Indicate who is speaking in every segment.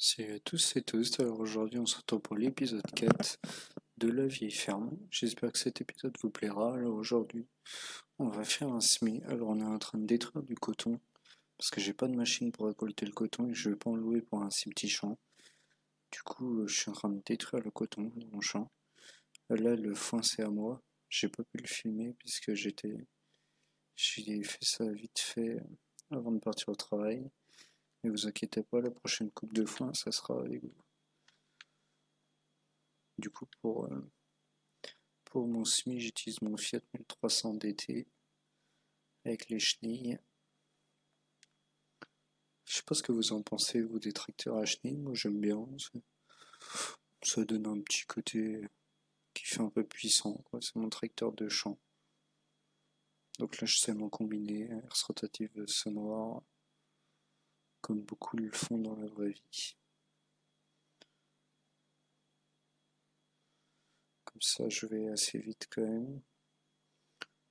Speaker 1: Salut à tous et tous, alors aujourd'hui on se retrouve pour l'épisode 4 de La Vieille Ferme. J'espère que cet épisode vous plaira. Alors aujourd'hui on va faire un semis. Alors on est en train de détruire du coton parce que j'ai pas de machine pour récolter le coton et je vais pas en louer pour un si petit champ. Du coup je suis en train de détruire le coton dans mon champ. Là le foin c'est à moi. J'ai pas pu le filmer puisque j'ai fait ça vite fait avant de partir au travail. Mais vous inquiétez pas, la prochaine coupe de foin ça sera avec vous. Du coup pour mon SMI, j'utilise mon Fiat 1300 DT avec les chenilles. Je sais pas ce que vous en pensez, vous, des tracteurs à chenilles. Moi, j'aime bien. Ça donne un petit côté qui fait un peu puissant, quoi. C'est mon tracteur de champ. Donc là, je sais m'en combiner, herse rotative sonore, comme beaucoup le font dans la vraie vie. Comme ça, je vais assez vite quand même.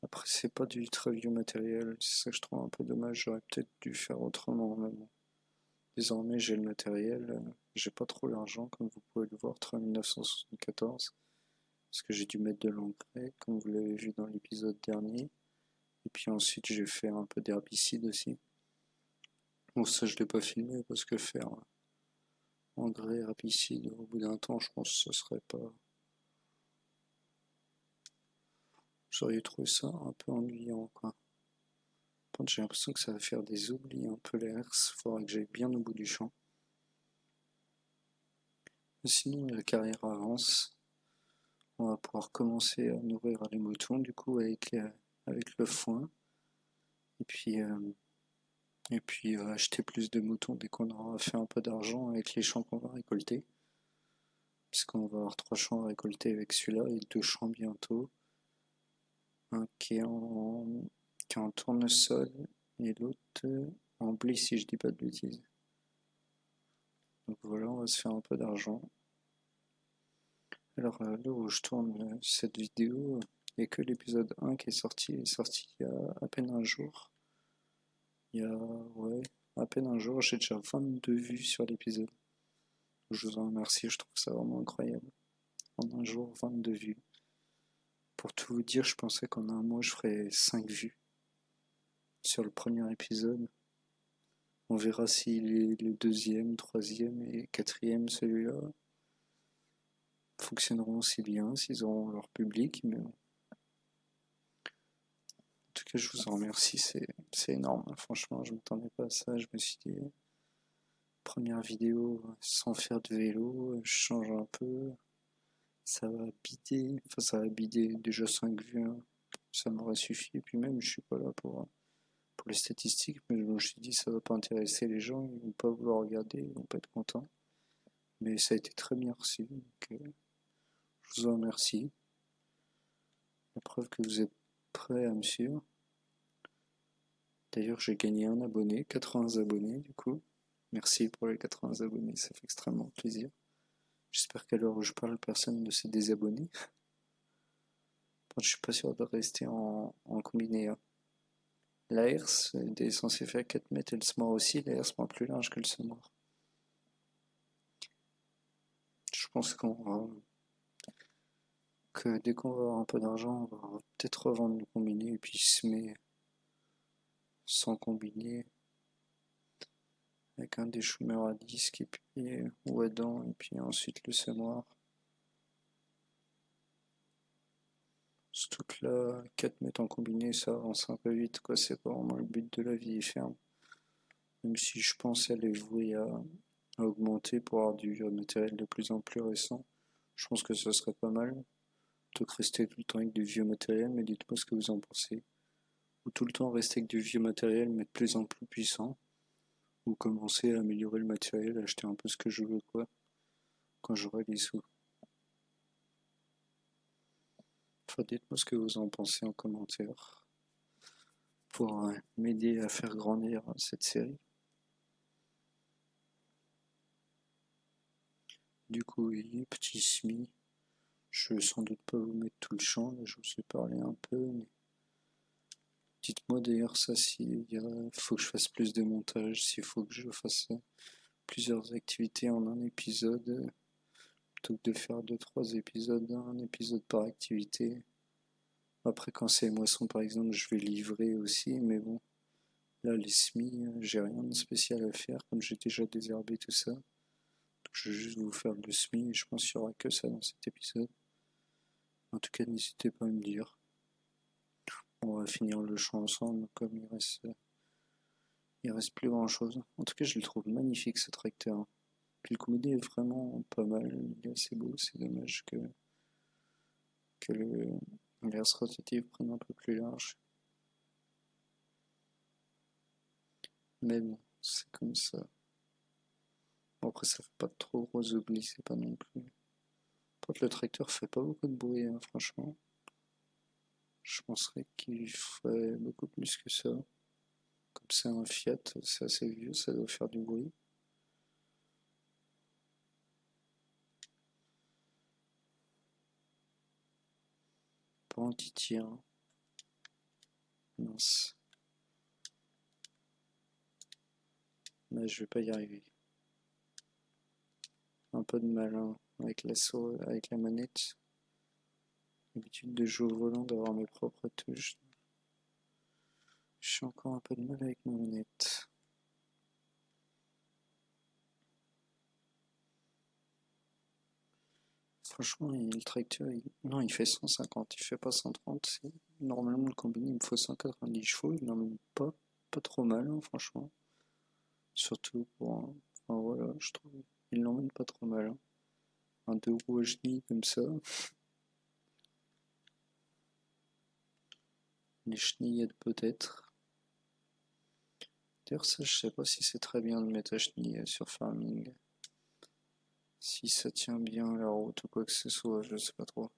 Speaker 1: Après, c'est pas du très vieux matériel, c'est ça que je trouve un peu dommage. J'aurais peut-être dû faire autrement, mais bon. Désormais, j'ai le matériel, j'ai pas trop l'argent, comme vous pouvez le voir, 3974, parce que j'ai dû mettre de l'engrais, comme vous l'avez vu dans l'épisode dernier. Et puis ensuite, j'ai fait un peu d'herbicide aussi. Bon, ça, je l'ai pas filmé, parce que faire engrais, herbicide, au bout d'un temps, je pense que ce serait pas... J'aurais trouvé ça un peu ennuyant, quoi. Par contre, j'ai l'impression que ça va faire des oublis un peu les herses, faudra que j'aille bien au bout du champ. Mais sinon, la carrière avance. On va pouvoir commencer à nourrir les moutons du coup avec le foin et puis acheter plus de moutons dès qu'on aura fait un peu d'argent avec les champs qu'on va récolter, puisqu'on va avoir 3 champs à récolter avec celui-là et 2 champs bientôt, un qui est en tournesol et l'autre en blé si je dis pas de bêtises. Donc voilà, on va se faire un peu d'argent. Alors là où je tourne cette vidéo, il n'y a que l'épisode 1 qui est sorti il y a à peine un jour. Il y a, ouais, à peine un jour, j'ai déjà 22 vues sur l'épisode. Je vous en remercie, je trouve ça vraiment incroyable. En un jour, 22 vues. Pour tout vous dire, je pensais qu'en un mois, je ferais 5 vues sur le premier épisode. On verra si le deuxième, troisième et quatrième, celui-là, fonctionneront aussi bien, s'ils auront leur public. Mais en tout cas, je vous en remercie, c'est énorme. Franchement, je ne m'attendais pas à ça. Je me suis dit, première vidéo sans faire de vélo, je change un peu. Ça va bider déjà 5 vues, hein. Ça m'aurait suffi. Et puis même, je suis pas là pour les statistiques, mais je me suis dit, ça va pas intéresser les gens, ils vont pas vouloir regarder, ils vont pas être contents. Mais ça a été très bien reçu, donc je vous en remercie. La preuve que vous êtes prêts à me suivre. D'ailleurs, j'ai gagné un abonné, 80 abonnés du coup. Merci pour les 80 abonnés, ça fait extrêmement plaisir. J'espère qu'à l'heure où je parle, personne ne s'est désabonné. Je suis pas sûr de rester en combiné, hein. La herse est censée faire 4 mètres et le semoir aussi. La herse moins plus large que le semoir. Je pense que dès qu'on va avoir un peu d'argent, on va peut-être revendre le combiné et puis semer sans combiner avec un déchoumeur à disque et puis ou à dents et puis ensuite le semoir. Surtout que là, 4 mètres en combiné, ça avance un peu vite, quoi. C'est pas vraiment le but de la vie ferme. Même si je pense elle est vouée à augmenter pour avoir du matériel de plus en plus récent. Je pense que ce serait pas mal. Plutôt que rester tout le temps avec du vieux matériel, mais dites-moi ce que vous en pensez. Ou tout le temps rester avec du vieux matériel, mais de plus en plus puissant. Ou commencer à améliorer le matériel, acheter un peu ce que je veux, quoi, quand j'aurai les sous. Enfin, dites-moi ce que vous en pensez en commentaire pour m'aider à faire grandir cette série. Du coup, oui, petit SMI. Je vais sans doute pas vous mettre tout le champ, là, je vous ai parlé un peu, mais dites-moi d'ailleurs ça s'il faut que je fasse plus de montage, s'il faut que je fasse plusieurs activités en un épisode, plutôt que de faire deux, trois épisodes, un épisode par activité. Après, quand c'est moisson, par exemple, je vais livrer aussi, mais bon, là, les semis, j'ai rien de spécial à faire, comme j'ai déjà désherbé tout ça. Donc, je vais juste vous faire le semis, et je pense qu'il n'y aura que ça dans cet épisode. En tout cas, n'hésitez pas à me dire. On va finir le champ ensemble, comme il reste plus grand chose. En tout cas, je le trouve magnifique ce tracteur. Puis le combiné est vraiment pas mal, il est assez beau, c'est dommage que l'axe rotatif prenne un peu plus large. Mais bon, c'est comme ça. Bon, après, ça fait pas de trop gros oublis, c'est pas non plus. Par contre, le tracteur fait pas beaucoup de bruit, hein, franchement. Je penserais qu'il ferait beaucoup plus que ça. Comme c'est un Fiat, c'est assez vieux, ça doit faire du bruit. Pas anti-tir. Mince. Mais je vais pas y arriver. Un peu de mal hein, avec avec la manette. L'habitude de jouer au volant, d'avoir mes propres touches. J'ai encore un peu de mal avec ma manette. Franchement, le tracteur, non, il fait 150, il fait pas 130. Normalement, le combiné, il me faut 190 chevaux. Il n'emmène pas trop mal, hein, franchement. Surtout pour un. Enfin voilà, je trouve. Il l'emmène pas trop mal, hein. Un deux roues à chenilles comme ça. Les chenilles aident peut-être. D'ailleurs, ça, je sais pas si c'est très bien de mettre à chenilles sur farming. Si ça tient bien la route ou quoi que ce soit, je sais pas trop.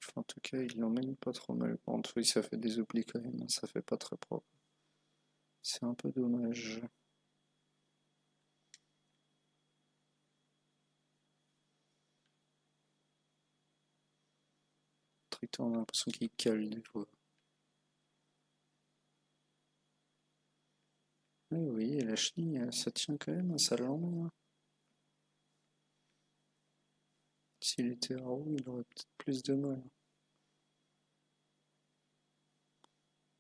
Speaker 1: Enfin, en tout cas, il l'emmène pas trop mal. Par contre, oui, ça fait des oublis quand même, hein, ça fait pas très propre. C'est un peu dommage. Le tracteur, on a l'impression qu'il cale des fois. Oui, oui, et la chenille, ça tient quand même, ça l'emmène, hein. S'il était à roue, il aurait peut-être plus de mal.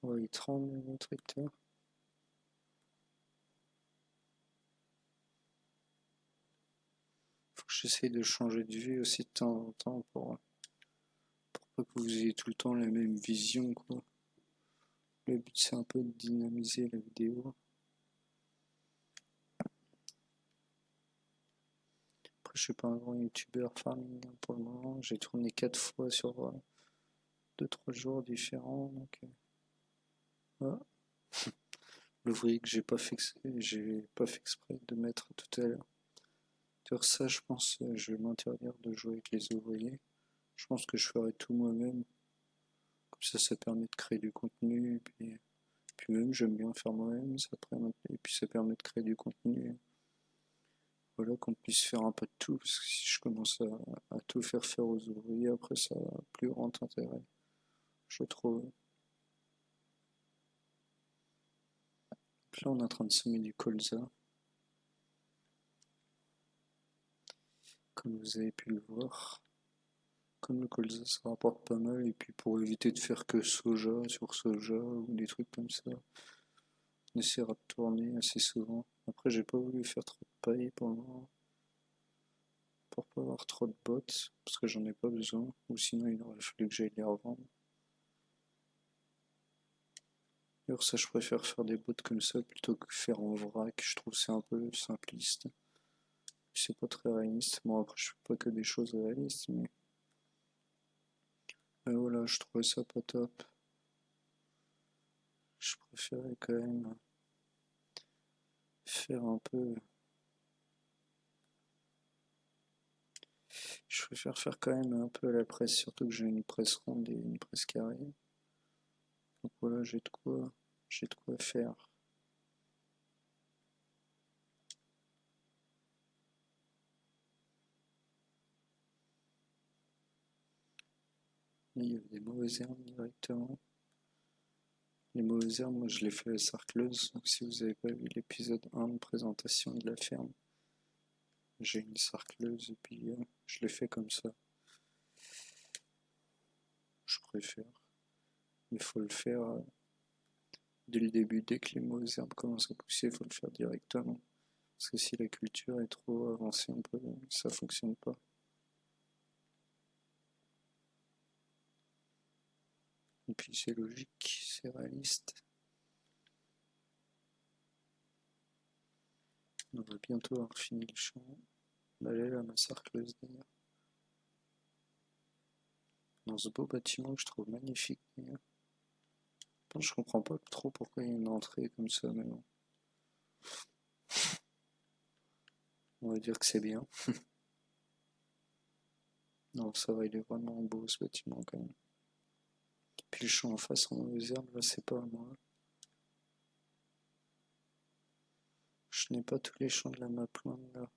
Speaker 1: Ouais, il tremble le tracteur. Faut que j'essaye de changer de vue aussi de temps en temps pour pas que vous ayez tout le temps la même vision, quoi. Le but, c'est un peu de dynamiser la vidéo. Après, je suis pas un grand youtubeur farming hein, pour le moment. J'ai tourné 4 fois sur 2-3 jours différents. Donc, voilà. L'ouvrier que j'ai pas fait exprès de mettre tout à l'heure. Sur ça, je pense, je vais m'interdire de jouer avec les ouvriers. Je pense que je ferai tout moi-même. Comme ça permet de créer du contenu. Puis même, j'aime bien faire moi-même. Et puis ça permet de créer du contenu. Voilà, qu'on puisse faire un peu de tout. Parce que si je commence à tout faire aux ouvriers, après ça n'a plus grand intérêt. Je trouve. Donc là, on est en train de semer du colza. Comme vous avez pu le voir. Comme le colza, ça rapporte pas mal. Et puis pour éviter de faire que soja sur soja ou des trucs comme ça, on essaiera de tourner assez souvent. Après, j'ai pas voulu faire trop de paille pour le moment. Pour pas avoir trop de bottes. Parce que j'en ai pas besoin. Ou sinon, il aurait fallu que j'aille les revendre. D'ailleurs, ça, je préfère faire des bottes comme ça plutôt que faire en vrac. Je trouve que c'est un peu simpliste. C'est pas très réaliste. Bon, après, je fais pas que des choses réalistes, mais voilà, je trouvais ça pas top. Je préférais quand même faire un peu. Je préfère faire quand même un peu à la presse, surtout que j'ai une presse ronde et une presse carrée. Donc voilà, j'ai de quoi faire. Là, il y avait des mauvaises herbes directement. Les mauvaises herbes, moi je l'ai fait à la sarcleuse. Donc si vous n'avez pas vu l'épisode 1 de présentation de la ferme, j'ai une sarcleuse et puis je l'ai fait comme ça. Je préfère. Il faut le faire dès le début, dès que les mauvaises herbes commencent à pousser, il faut le faire directement. Parce que si la culture est trop avancée, ça fonctionne pas. Et puis c'est logique, c'est réaliste. On va bientôt avoir fini le champ. Elle est là, ma sarcleuse d'ailleurs. Dans ce beau bâtiment que je trouve magnifique d'ailleurs. Je comprends pas trop pourquoi il y a une entrée comme ça, mais bon. On va dire que c'est bien. Non, ça va, il est vraiment beau ce bâtiment quand même. Puis le champ en face en mauvaise herbe, là c'est pas à moi. Je n'ai pas tous les champs de la map loin de là.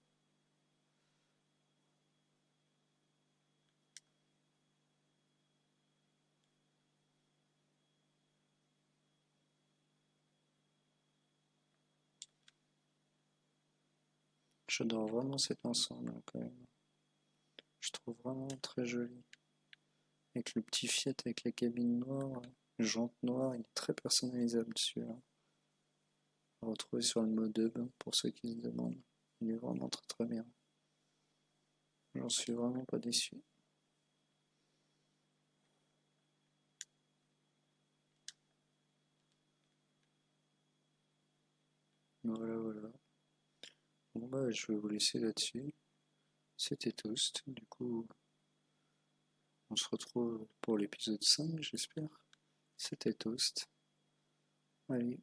Speaker 1: J'adore vraiment cet ensemble hein, quand même. Je trouve vraiment très joli. Avec le petit Fiat avec la cabine noire, les jantes noires, il est très personnalisable celui-là. On va retrouver sur le mode hub pour ceux qui se demandent. Il est vraiment très très bien. J'en suis vraiment pas déçu. Voilà, voilà. Bon bah je vais vous laisser là-dessus. C'était Toast. Du coup, on se retrouve pour l'épisode 5, j'espère. C'était Toast. Allez,